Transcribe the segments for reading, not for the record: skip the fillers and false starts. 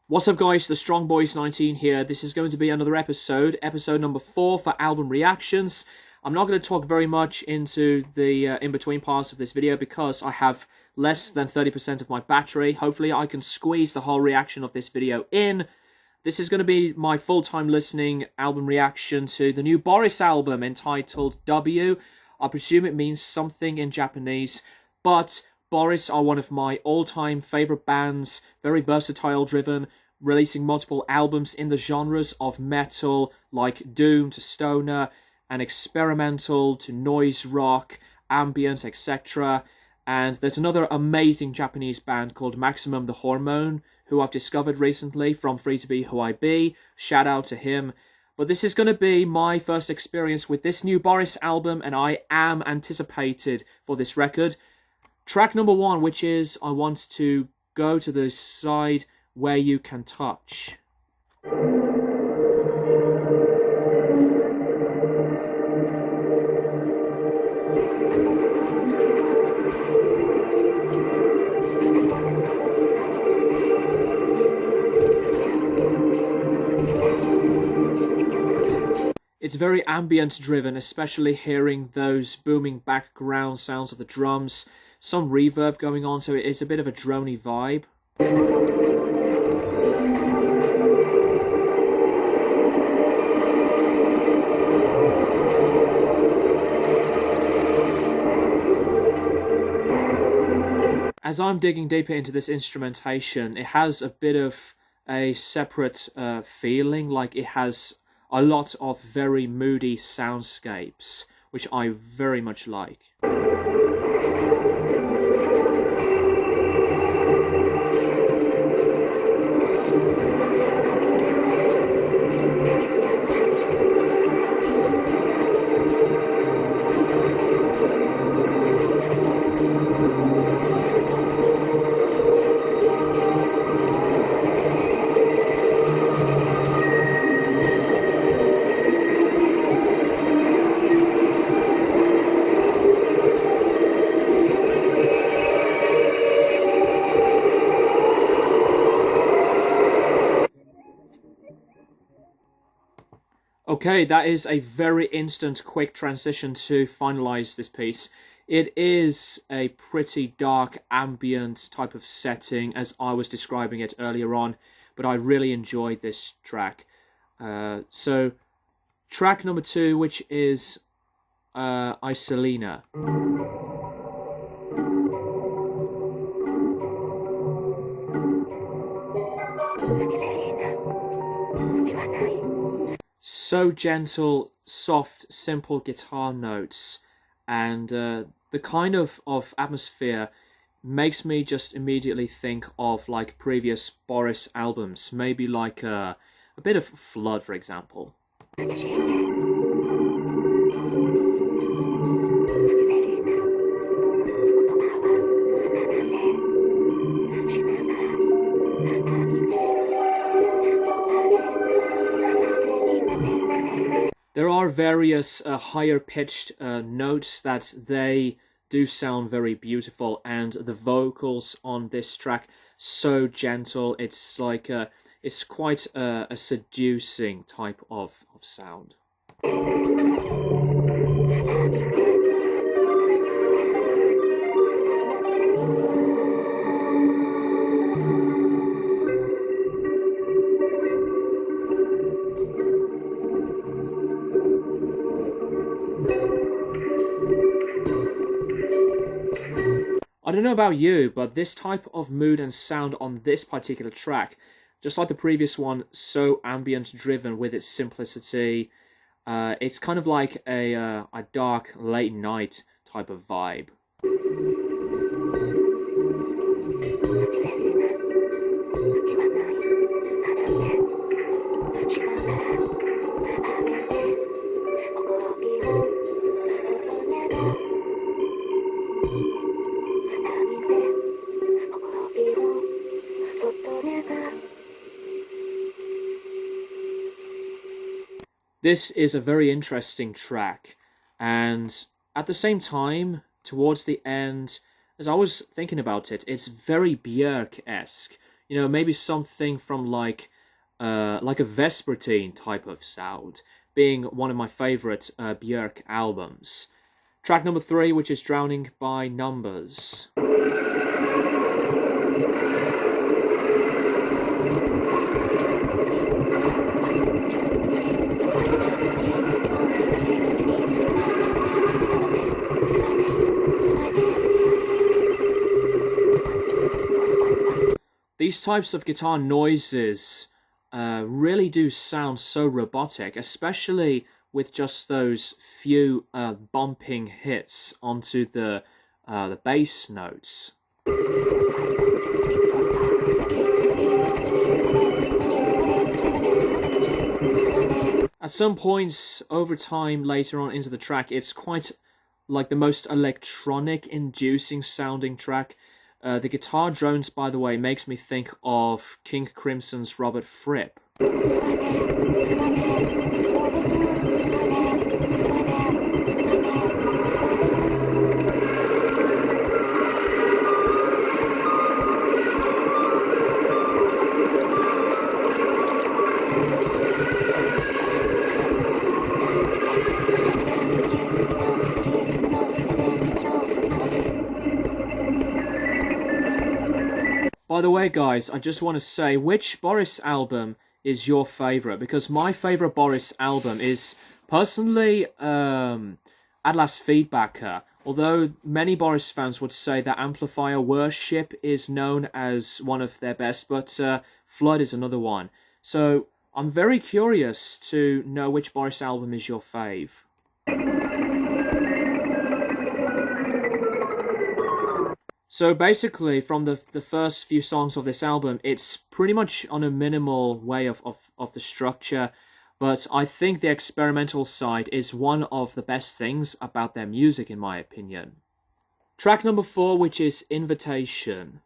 What's up guys, the Strong Boys 19 here. This is going to be another episode number 4 for album reactions. I'm not going to talk very much into the in-between parts of this video because I have less than 30% of my battery. Hopefully I can squeeze the whole reaction of this video in. This is going to be my full-time listening album reaction to the new Boris album entitled W. I presume it means something in Japanese, but Boris are one of my all-time favourite bands, very versatile driven, releasing multiple albums in the genres of metal, like doom to stoner, and experimental to noise rock, ambient, etc. And there's another amazing Japanese band called Maximum the Hormone, who I've discovered recently from Free to Be Who I Be. Shout out to him. But this is going to be my first experience with this new Boris album, and I am anticipated for this record. Track number 1, which is I Want to Go to the Side Where You Can Touch. It's very ambient driven, especially hearing those booming background sounds of the drums. Some reverb going on, so it's a bit of a droney vibe. As I'm digging deeper into this instrumentation, it has a bit of a separate feeling, like it has a lot of very moody soundscapes, which I very much like. Okay, that is a very instant, quick transition to finalize this piece. It is a pretty dark, ambient type of setting, as I was describing it earlier on, but I really enjoyed this track. So, track number 2, which is Selena. So gentle, soft, simple guitar notes, and the kind of atmosphere makes me just immediately think of like previous Boris albums, maybe like a bit of Flood, for example. There are various higher-pitched notes that they do sound very beautiful, and the vocals on this track so gentle. It's like it's quite a seducing type of sound. I don't know about you, but this type of mood and sound on this particular track, just like the previous one, so ambient driven with its simplicity. It's kind of like a dark late night type of vibe. This is a very interesting track, and at the same time, towards the end, as I was thinking about it, it's very Björk-esque. You know, maybe something from like a Vespertine type of sound, being one of my favorite Björk albums. Track number 3, which is Drowning by Numbers. These types of guitar noises really do sound so robotic, especially with just those few bumping hits onto the bass notes. At some points over time later on into the track, it's quite like the most electronic inducing sounding track. The guitar drones, by the way, makes me think of King Crimson's Robert Fripp. By the way, guys, I just want to say, which Boris album is your favorite? Because my favorite Boris album is personally At Last Feedbacker. Although many Boris fans would say that Amplifier Worship is known as one of their best, but Flood is another one. So I'm very curious to know which Boris album is your fave. So basically, from the first few songs of this album, it's pretty much on a minimal way of the structure, but I think the experimental side is one of the best things about their music, in my opinion. Track number 4, which is Invitation.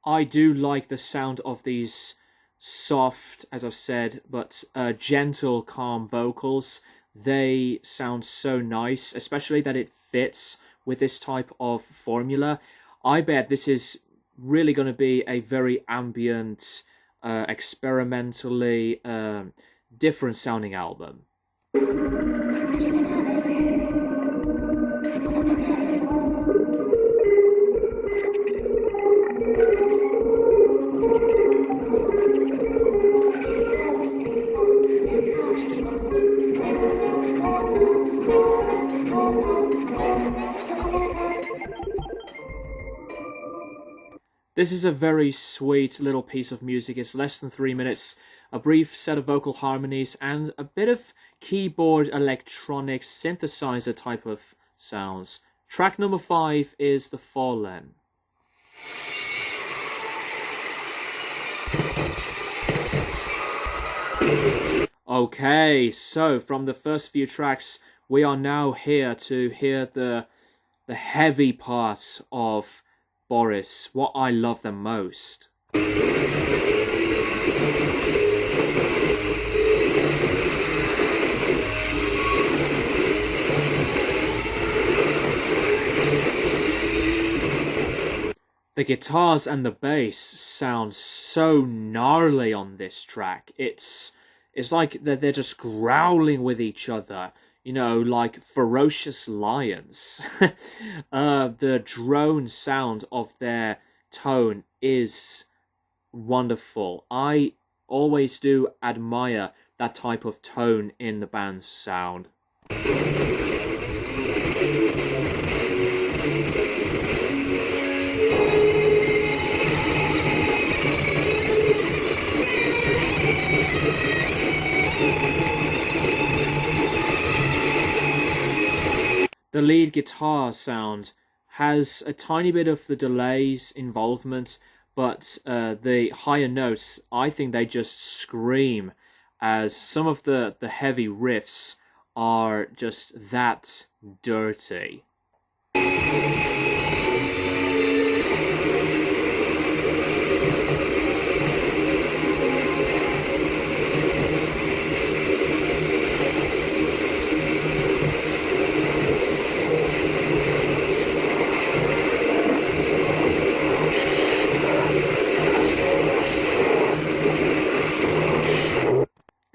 I do like the sound of these soft, as I've said, but gentle, calm vocals. They sound so nice, especially that it fits with this type of formula. I bet this is really going to be a very ambient, experimentally different sounding album. This is a very sweet little piece of music. It's less than 3 minutes, a brief set of vocal harmonies, and a bit of keyboard electronic synthesizer type of sounds. Track number 5 is The Fallen. Okay, so from the first few tracks, we are now here to hear the heavy parts of Boris, what I love the most. The guitars and the bass sound so gnarly on this track. It's like they're just growling with each other. You know, like ferocious lions. The drone sound of their tone is wonderful. I always do admire that type of tone in the band's sound. The lead guitar sound has a tiny bit of the delays involvement, but the higher notes, I think they just scream, as some of the heavy riffs are just that dirty.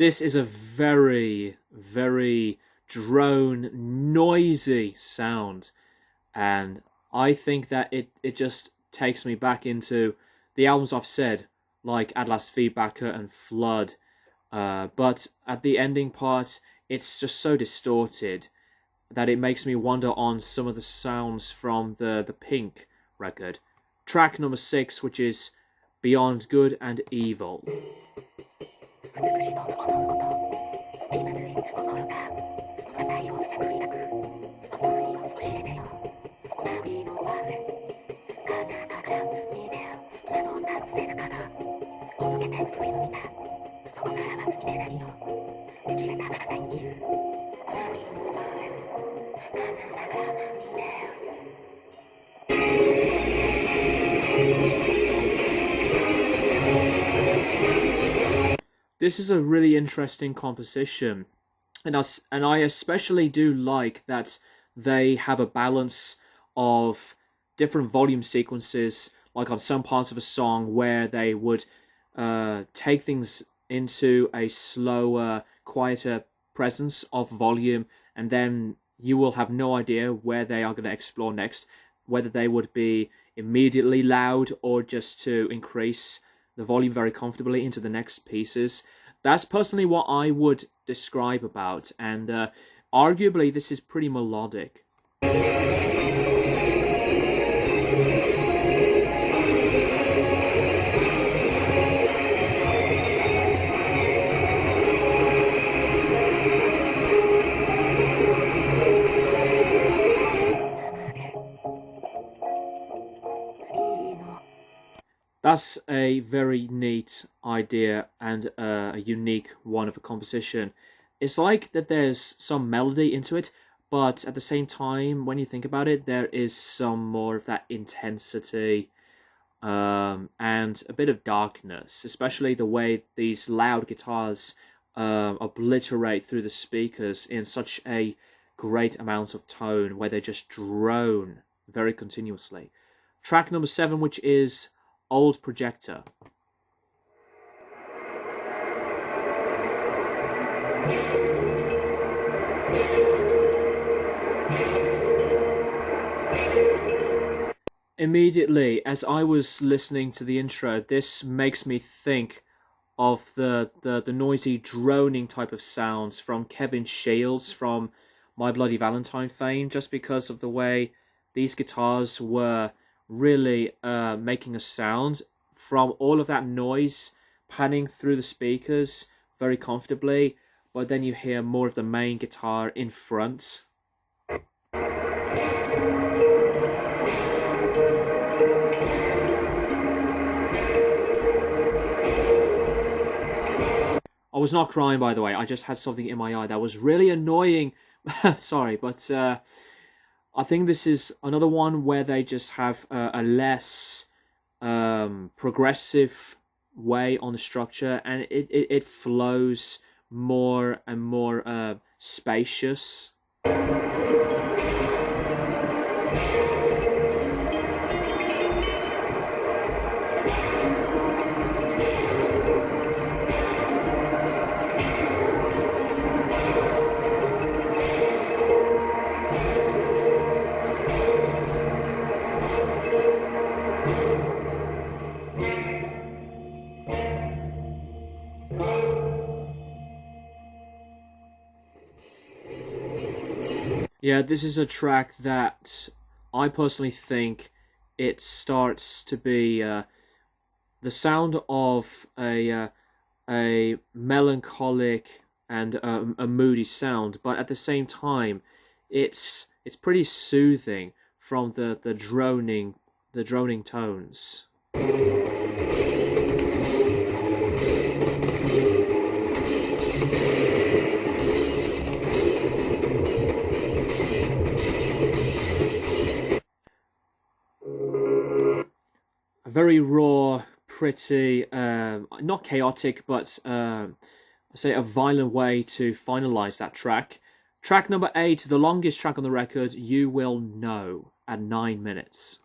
This is a very, very drone, noisy sound, and I think that it just takes me back into the albums I've said, like At Last Feedbacker and Flood, but at the ending part, it's just so distorted that it makes me wonder on some of the sounds from the Pink record. Track number 6, which is Beyond Good and Evil. This is a really interesting composition, and I especially do like that they have a balance of different volume sequences, like on some parts of a song where they would take things into a slower, quieter presence of volume, and then you will have no idea where they are going to explore next, whether they would be immediately loud or just to increase the volume very comfortably into the next pieces. That's personally what I would describe about, and arguably this is pretty melodic. That's a very neat idea and a unique one of a composition. It's like that there's some melody into it, but at the same time, when you think about it, there is some more of that intensity and a bit of darkness, especially the way these loud guitars obliterate through the speakers in such a great amount of tone, where they just drone very continuously. Track number 7, which is Old Projector. Immediately, as I was listening to the intro, this makes me think of the noisy droning type of sounds from Kevin Shields from My Bloody Valentine fame, just because of the way these guitars were really making a sound from all of that noise panning through the speakers very comfortably, but then you hear more of the main guitar in front. I was not crying, by the way. I just had something in my eye that was really annoying. Sorry, but I think this is another one where they just have a less progressive way on the structure, and it flows more and more spacious. Yeah, this is a track that I personally think it starts to be the sound of a melancholic and a moody sound, but at the same time, it's pretty soothing from the droning tones. Very raw, pretty, not chaotic, but say a violent way to finalize that track. Track number 8, the longest track on the record, You Will Know, at 9 minutes.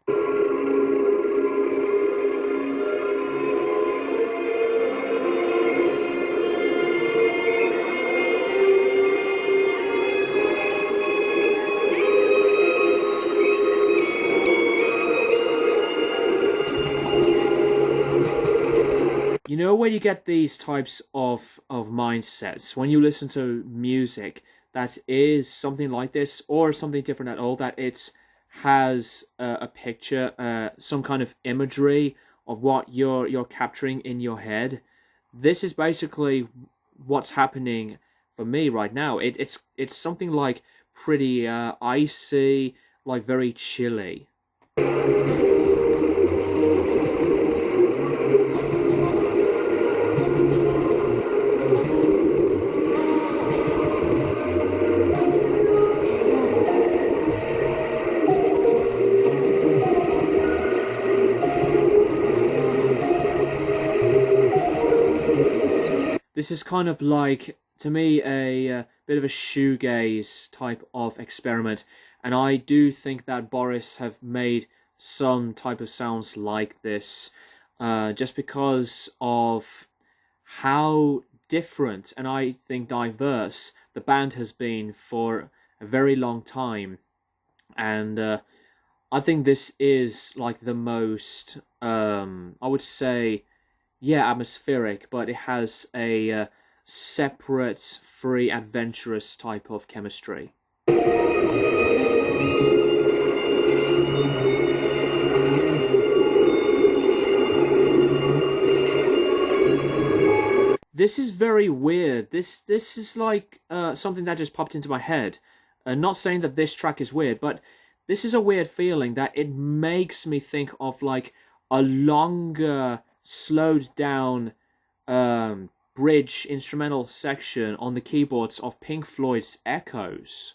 You know, when you get these types of mindsets, when you listen to music that is something like this or something different at all, that it has a picture, some kind of imagery of what you're capturing in your head. This is basically what's happening for me right now. It's something like pretty icy, like very chilly. This is kind of like, to me, a bit of a shoegaze type of experiment, and I do think that Boris have made some type of sounds like this, just because of how different and I think diverse the band has been for a very long time, and I think this is like the most, I would say, yeah, atmospheric, but it has a separate, free, adventurous type of chemistry. This is very weird. This is like something that just popped into my head. Not saying that this track is weird, but this is a weird feeling that it makes me think of like a longer, slowed down bridge instrumental section on the keyboards of Pink Floyd's Echoes.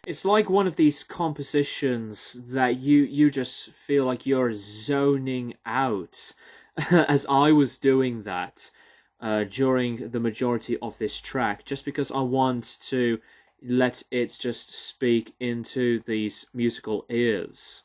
It's like one of these compositions that you just feel like you're zoning out, as I was doing that during the majority of this track, just because I want to let it just speak into these musical ears.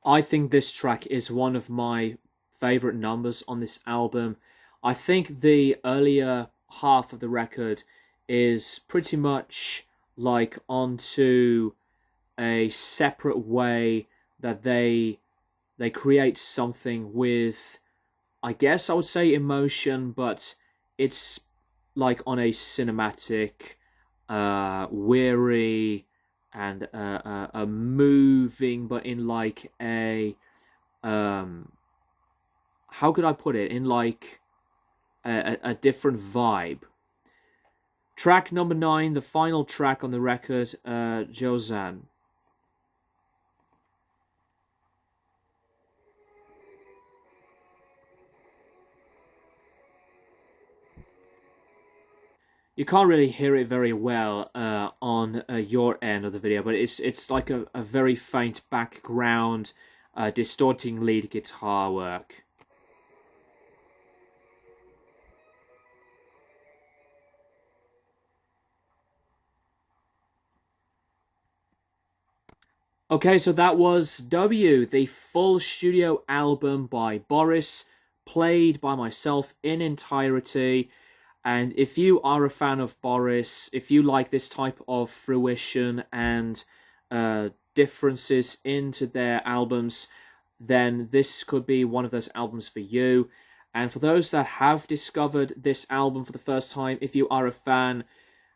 I think this track is one of my favorite numbers on this album. I think the earlier half of the record is pretty much like onto a separate way that they create something with, I guess I would say, emotion, but it's like on a cinematic, weary, and a moving, but in like a how could I put it, in like a different vibe. Track number 9, the final track on the record, Josan. You can't really hear it very well on your end of the video, but it's like a very faint background, distorting lead guitar work. Okay, so that was W, the full studio album by Boris, played by myself in entirety. And if you are a fan of Boris, if you like this type of fruition and differences into their albums, then this could be one of those albums for you. And for those that have discovered this album for the first time, if you are a fan,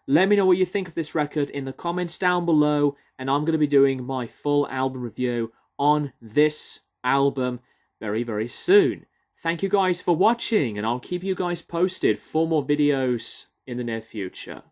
Let me know what you think of this record in the comments down below, and I'm going to be doing my full album review on this album very, very soon. Thank you guys for watching, and I'll keep you guys posted for more videos in the near future.